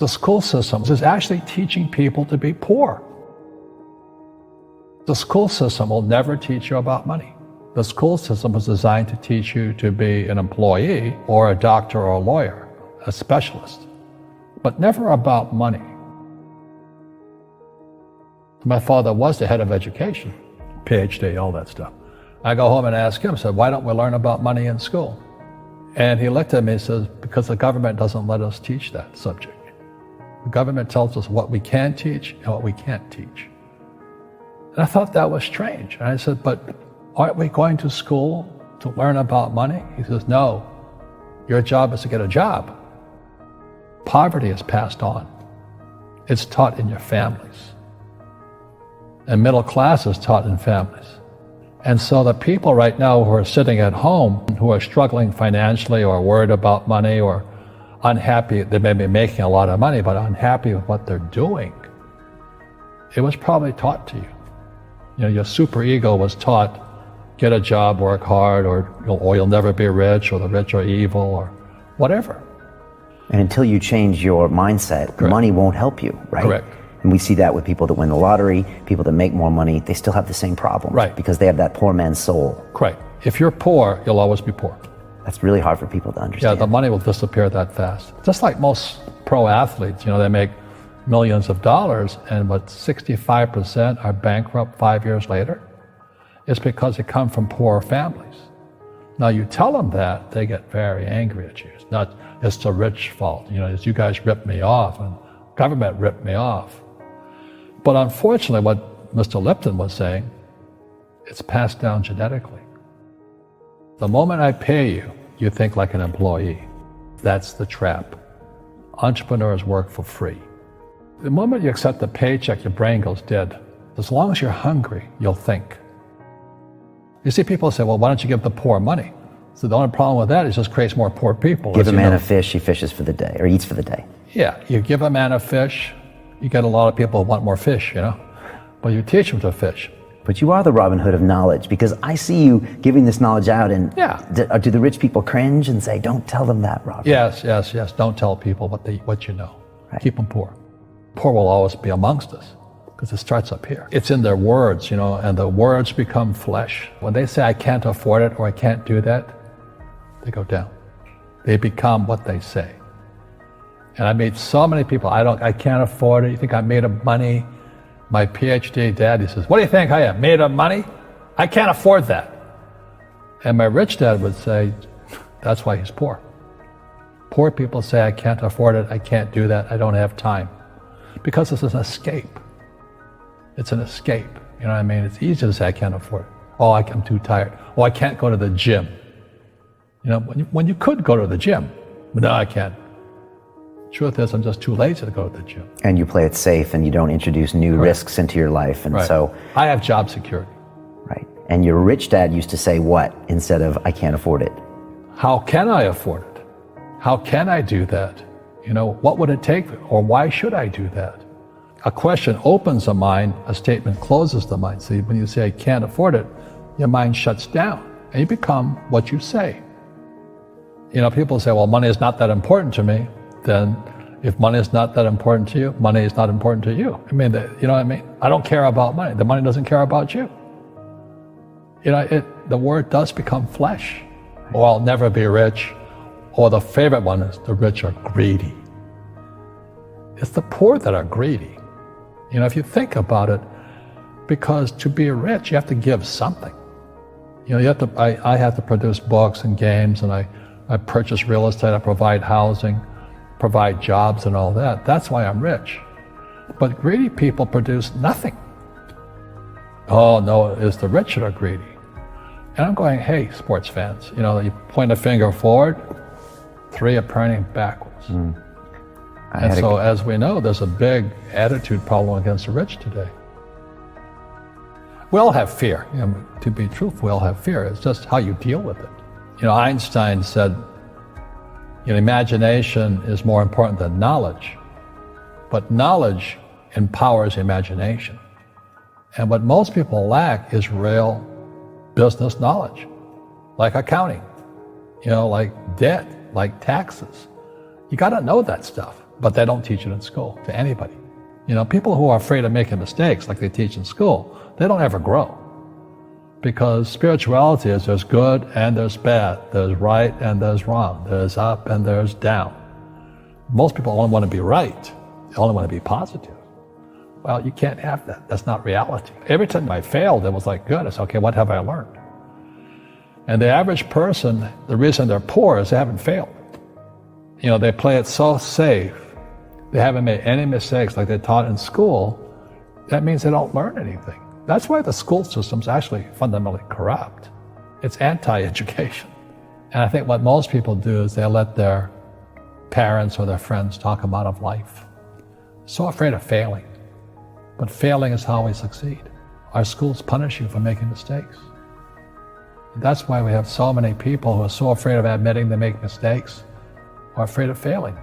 The school system is actually teaching people to be poor. The school system will never teach you about money. The school system was designed to teach you to be an employee or a doctor or a lawyer, a specialist, but never about money. My father was the head of education, PhD, all that stuff. I go home and ask him, I said, why don't we learn about money in school? And he looked at me and says, because the government doesn't let us teach that subject. The government tells us what we can teach and what we can't teach. And I thought that was strange. And I said, but aren't we going to school to learn about money? He says, no, your job is to get a job. Poverty is passed on. It's taught in your families. And middle class is taught in families. And so the people right now who are sitting at home, who are struggling financially or worried about money or unhappy, they may be making a lot of money, but unhappy with what they're doing, it was probably taught to you. You know, your super ego was taught, get a job, work hard, or you'll never be rich, or the rich are evil, or whatever. And until you change your mindset, Correct. Money won't help you, right? Correct. And we see that with people that win the lottery, people that make more money, they still have the same problem. Right. Because they have that poor man's soul. Correct. If you're poor, you'll always be poor. That's really hard for people to understand. Yeah, the money will disappear that fast. Just like most pro athletes, they make millions of dollars, and but 65% are bankrupt 5 years later. It's because they come from poor families. Now you tell them that, they get very angry at you. It's the rich fault. It's you guys ripped me off, and government ripped me off. But unfortunately, what Mr. Lipton was saying, it's passed down genetically. The moment I pay you, you think like an employee. That's the trap. Entrepreneurs work for free. The moment you accept the paycheck, your brain goes dead. As long as you're hungry, you'll think. You see people say, well, why don't you give the poor money? So the only problem with that is it just creates more poor people. Give a man a fish, he fishes for the day, or eats for the day. Yeah, you give a man a fish, you get a lot of people who want more fish, but you teach them to fish. But you are the Robin Hood of knowledge, because I see you giving this knowledge out, and do the rich people cringe and say, don't tell them that, Robin? Yes. Don't tell people what you know. Right. Keep them poor. Poor will always be amongst us, because it starts up here. It's in their words, and the words become flesh. When they say, I can't afford it, or I can't do that, they go down. They become what they say. And I meet so many people, I can't afford it. You think I'm made of money? My PhD dad, he says, what do you think I am, made of money? I can't afford that. And my rich dad would say, that's why he's poor. Poor people say, I can't afford it, I can't do that, I don't have time. Because it's an escape. It's an escape, you know what I mean? It's easy to say, I can't afford it. Oh, I'm too tired. Oh, I can't go to the gym. When you could go to the gym, but no, I can't. Truth is, I'm just too lazy to go to the gym. And you play it safe, and you don't introduce new risks into your life, and so... I have job security. Right. And your rich dad used to say what instead of, I can't afford it? How can I afford it? How can I do that? What would it take, or why should I do that? A question opens the mind, a statement closes the mind. See, when you say, I can't afford it, your mind shuts down, and you become what you say. People say, well, money is not that important to me. Then if money is not that important to you, money is not important to you. You know what I mean? I don't care about money. The money doesn't care about you. The word does become flesh. Or I'll never be rich. Or the favorite one is the rich are greedy. It's the poor that are greedy. If you think about it, because to be rich, you have to give something. I have to produce books and games, and I purchase real estate, I provide housing, provide jobs and all that. That's why I'm rich. But greedy people produce nothing. Oh no, it's the rich that are greedy. And I'm going, hey, sports fans, you point a finger forward, 3 are pointing backwards. And so as we know, there's a big attitude problem against the rich today. We all have fear. To be truthful, we all have fear. It's just how you deal with it. Einstein said, imagination is more important than knowledge, but knowledge empowers imagination. And what most people lack is real business knowledge, like accounting, like debt, like taxes. You got to know that stuff. but they don't teach it in school to anybody. You know, people who are afraid of making mistakes like they teach in school, they don't ever grow. Because spirituality is there's good and there's bad, there's right and there's wrong, there's up and there's down. Most people only want to be right, they only want to be positive. Well, you can't have that, that's not reality. Every time I failed, it was like, good, it's okay, what have I learned? And the average person, the reason they're poor is they haven't failed. You know, they play it so safe, they haven't made any mistakes like they taught in school, that means they don't learn anything. That's why the school system's actually fundamentally corrupt. It's anti-education. And I think what most people do is they let their parents or their friends talk them out of life. So afraid of failing. But failing is how we succeed. Our schools punish you for making mistakes. That's why we have so many people who are so afraid of admitting they make mistakes or afraid of failing.